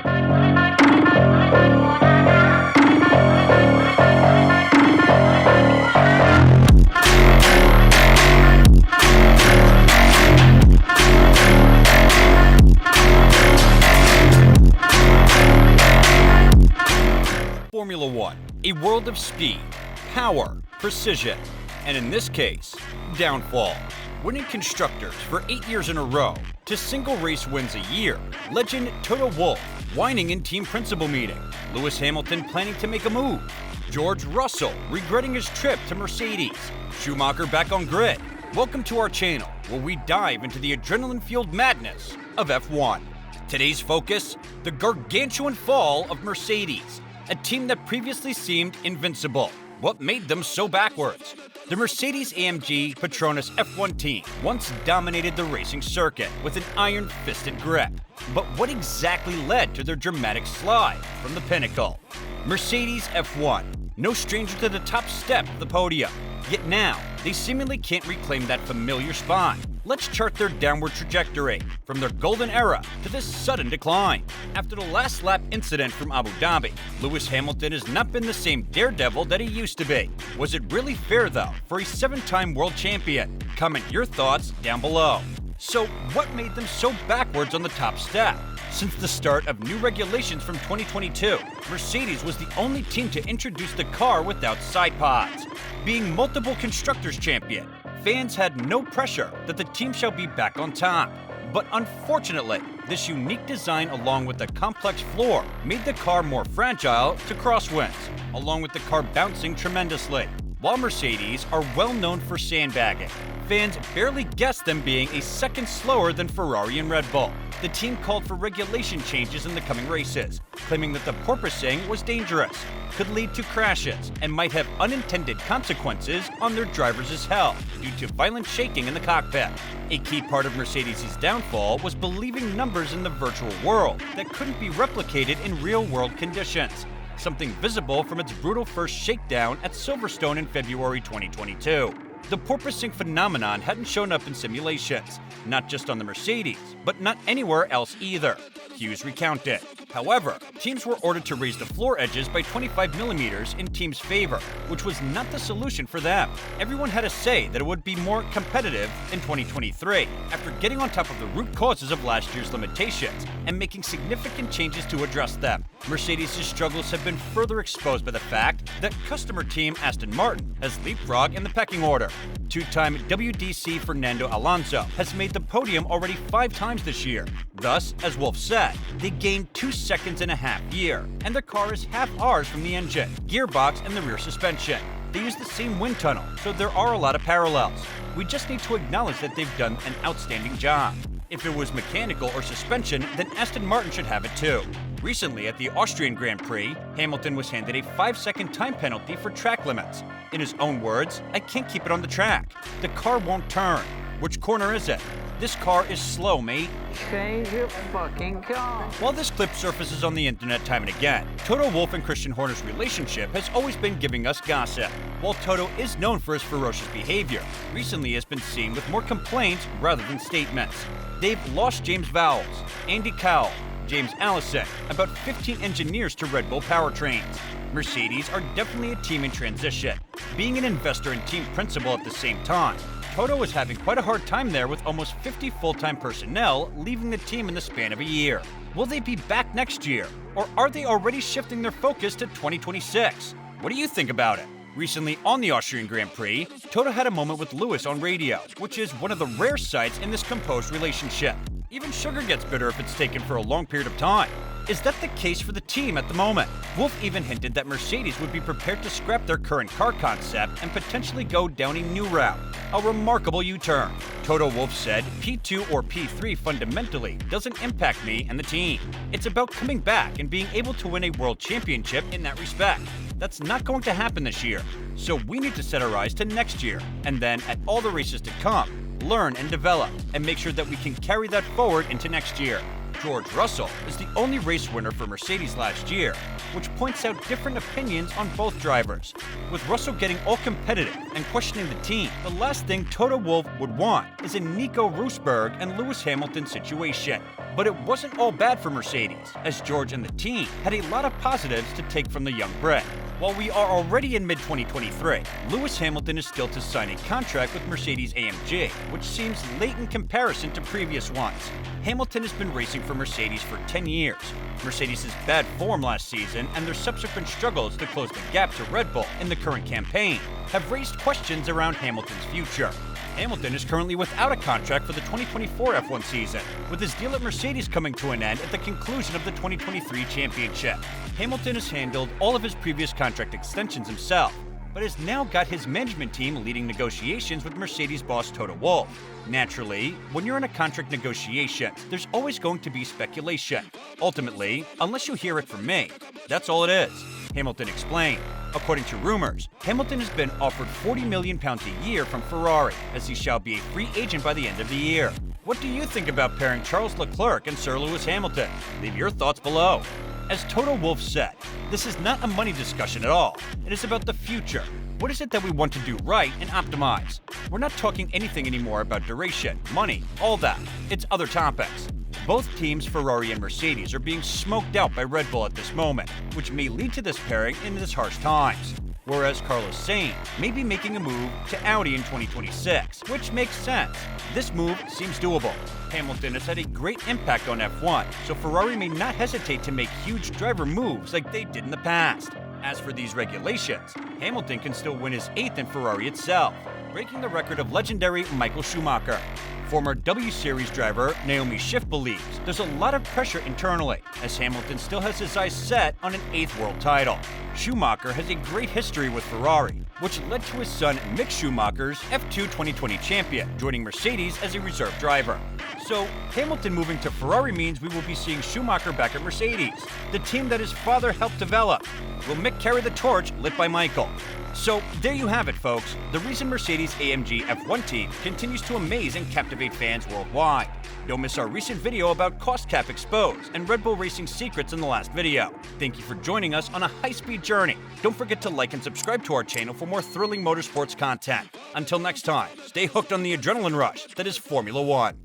Formula One, a world of speed, power, precision, and in this case, downfall. Winning constructors for 8 years in a row to single race wins a year. Legend Toto Wolff whining in team principal meeting. Lewis Hamilton planning to make a move. George Russell regretting his trip to Mercedes. Schumacher back on grid. Welcome to our channel, where we dive into the adrenaline-fueled madness of F1. Today's focus, the gargantuan fall of Mercedes, a team that previously seemed invincible. What made them so backwards? The Mercedes AMG Petronas F1 team once dominated the racing circuit with an iron-fisted grip. But what exactly led to their dramatic slide from the pinnacle? Mercedes F1, no stranger to the top step of the podium. Yet now, they seemingly can't reclaim that familiar spot. Let's chart their downward trajectory from their golden era to this sudden decline. After the last lap incident from Abu Dhabi, Lewis Hamilton has not been the same daredevil that he used to be. Was it really fair though for a 7-time world champion? Comment your thoughts down below. So what made them so backwards on the top step? Since the start of new regulations from 2022, Mercedes was the only team to introduce the car without side pods. Being multiple constructors champion, fans had no pressure that the team shall be back on top. But unfortunately, this unique design along with the complex floor made the car more fragile to crosswinds, along with the car bouncing tremendously. While Mercedes are well known for sandbagging, fans barely guessed them being a second slower than Ferrari and Red Bull. The team called for regulation changes in the coming races, claiming that the porpoising was dangerous, could lead to crashes, and might have unintended consequences on their drivers' health due to violent shaking in the cockpit. A key part of Mercedes' downfall was believing numbers in the virtual world that couldn't be replicated in real-world conditions, something visible from its brutal first shakedown at Silverstone in February 2022. The porpoising phenomenon hadn't shown up in simulations, not just on the Mercedes, but not anywhere else either. Hughes recounted. However, teams were ordered to raise the floor edges by 25mm in teams' favor, which was not the solution for them. Everyone had a say that it would be more competitive in 2023, after getting on top of the root causes of last year's limitations and making significant changes to address them. Mercedes' struggles have been further exposed by the fact that customer team Aston Martin has leapfrogged in the pecking order. Two-time WDC Fernando Alonso has made the podium already 5 times this year. Thus, as Wolff said, they gained 2 seconds and a half year, and their car is half ours from the engine, gearbox, and the rear suspension. They use the same wind tunnel, so there are a lot of parallels. We just need to acknowledge that they've done an outstanding job. If it was mechanical or suspension, then Aston Martin should have it too. Recently, at the Austrian Grand Prix, Hamilton was handed a 5-second time penalty for track limits. In his own words, "I can't keep it on the track. The car won't turn. Which corner is it? This car is slow, mate." Change your fucking car. While this clip surfaces on the internet time and again, Toto Wolff and Christian Horner's relationship has always been giving us gossip. While Toto is known for his ferocious behavior, recently he has been seen with more complaints rather than statements. They've lost James Vowles, Andy Cowell, James Allison, about 15 engineers to Red Bull powertrains. Mercedes are definitely a team in transition. Being an investor and team principal at the same time, Toto is having quite a hard time there with almost 50 full-time personnel leaving the team in the span of a year. Will they be back next year, or are they already shifting their focus to 2026? What do you think about it? Recently on the Austrian Grand Prix, Toto had a moment with Lewis on radio, which is one of the rare sights in this composed relationship. Even sugar gets bitter if it's taken for a long period of time. Is that the case for the team at the moment? Wolff even hinted that Mercedes would be prepared to scrap their current car concept and potentially go down a new route. A remarkable U-turn. Toto Wolff said, "P2 or P3 fundamentally doesn't impact me and the team. It's about coming back and being able to win a world championship in that respect. That's not going to happen this year. So we need to set our eyes to next year, and then at all the races to come, learn and develop, and make sure that we can carry that forward into next year. George Russell is the only race winner for Mercedes last year, which points out different opinions on both drivers. With Russell getting all competitive and questioning the team, the last thing Toto Wolff would want is a Nico Rosberg and Lewis Hamilton situation. But it wasn't all bad for Mercedes, as George and the team had a lot of positives to take from the young Brit. While we are already in mid-2023, Lewis Hamilton is still to sign a contract with Mercedes AMG, which seems late in comparison to previous ones. Hamilton has been racing for Mercedes for 10 years. Mercedes' bad form last season and their subsequent struggles to close the gap to Red Bull in the current campaign have raised questions around Hamilton's future. Hamilton is currently without a contract for the 2024 F1 season, with his deal at Mercedes coming to an end at the conclusion of the 2023 championship. Hamilton has handled all of his previous contract extensions himself, but has now got his management team leading negotiations with Mercedes boss Toto Wolff. Naturally, when you're in a contract negotiation, there's always going to be speculation. Ultimately, unless you hear it from me, that's all it is, Hamilton explained. According to rumors, Hamilton has been offered £40 million a year from Ferrari, as he shall be a free agent by the end of the year. What do you think about pairing Charles Leclerc and Sir Lewis Hamilton? Leave your thoughts below. As Toto Wolff said, this is not a money discussion at all. It is about the future. What is it that we want to do right and optimize? We're not talking anything anymore about duration, money, all that. It's other topics. Both teams, Ferrari and Mercedes, are being smoked out by Red Bull at this moment, which may lead to this pairing in these harsh times. Whereas Carlos Sainz may be making a move to Audi in 2026, which makes sense. This move seems doable. Hamilton has had a great impact on F1, so Ferrari may not hesitate to make huge driver moves like they did in the past. As for these regulations, Hamilton can still win his 8th in Ferrari itself, breaking the record of legendary Michael Schumacher. Former W Series driver Naomi Schiff believes there's a lot of pressure internally, as Hamilton still has his eyes set on an 8th world title. Schumacher has a great history with Ferrari, which led to his son Mick Schumacher's F2 2020 champion, joining Mercedes as a reserve driver. So, Hamilton moving to Ferrari means we will be seeing Schumacher back at Mercedes, the team that his father helped develop. Will Mick carry the torch lit by Michael? So, there you have it, folks. The reason Mercedes AMG F1 team continues to amaze and captivate fans worldwide. Don't miss our recent video about cost cap exposed and Red Bull Racing secrets in the last video. Thank you for joining us on a high-speed journey. Don't forget to like and subscribe to our channel for more thrilling motorsports content. Until next time, stay hooked on the adrenaline rush that is Formula One.